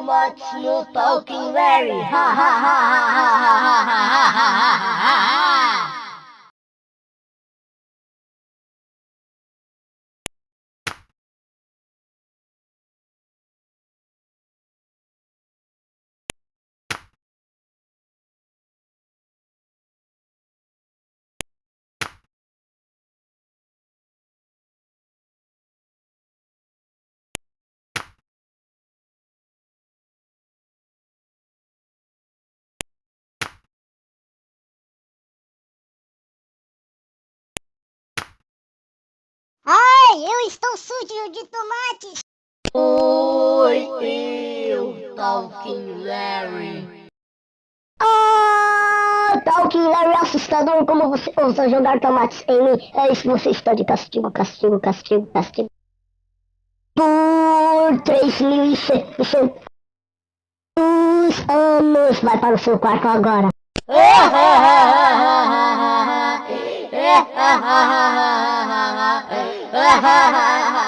Tomates no Talking Larry. Ha ha ha ha ha ha ha ha ha ha. Ai, eu estou sujo de tomates. Oi, eu, Talking Larry. Talking Larry assustador, como você ousa jogar tomates em mim? É isso, você está de castigo, castigo, castigo, castigo. Por 3.600 anos, vai para o seu quarto agora. Ha ha ha ha ha ha.